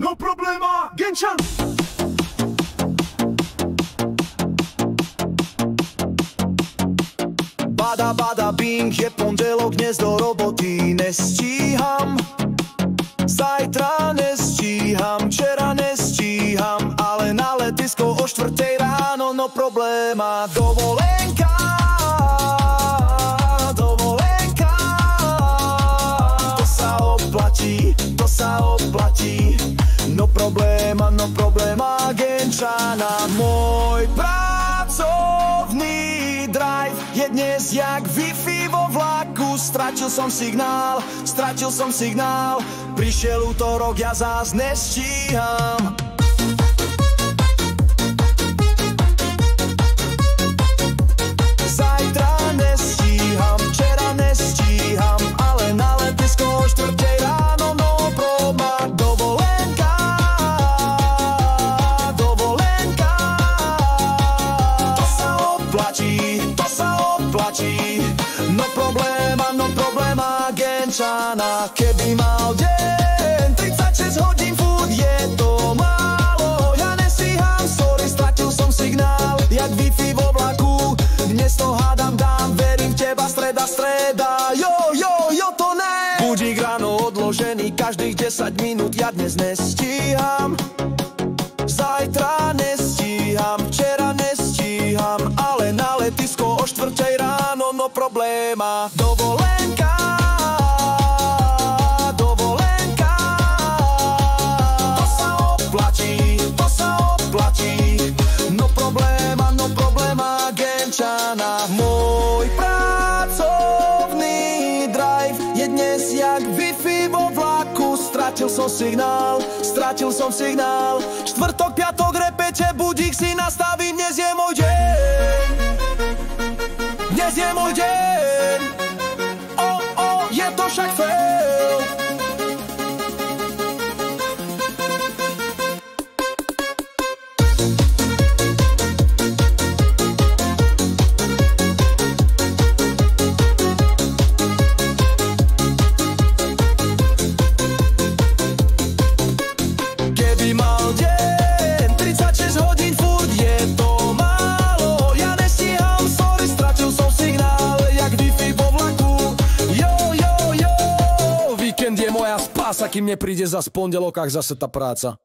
no problema, Genčan. Bada bada bing, je pondelok, dnes do roboty nestíham. Zajtra nestíham, včera nestíham, ale na letisko o 4:00 ráno, no probléma. Dovolenka, dovolenka, to sa oplatí, to sa oplatí. No probléma, Genčana. Môj pracovný drive je dnes jak Wi-Fi vo vlaku. Stratil som signál, prišiel útorok, ja zás nestíham. Zajtra nestíham, včera nestíham, ale na letisko o 4:00 ráno, no problema. Dovolenka, dovolenka, to sa oplatí, no probléma, Genčana. Keby mal deň 36 hodín, furt je to málo. Ja nestíham, sorry, stratil som signál, jak Wi-Fi vo vlaku. Dnes to hádam dám, verím v teba, streda, jo, to ne. Budík ráno odložený, každých 10 minút, ja dnes nestíham. Zajtra nestíham, včera nestíham, ale na letisko o 4:00 ráno, no probléma. Dovolenka, dovolenka, to sa oplatí, no probléma, Genčana. Môj pracovný drive je dnes jak Wi-Fi vo vlaku. Stratil som signál, štvrtok, piatok, repete, budík si nastavím, dnes je môj deň, je to však fail. Keby mal deň 36 hodín, furt je to málo. Ja nestíham, sorry, stratil som signál, jak Wi-Fi vo vlaku. Jo, víkend je moja spása, kým nepríde zas v pondelokách zase tá práca.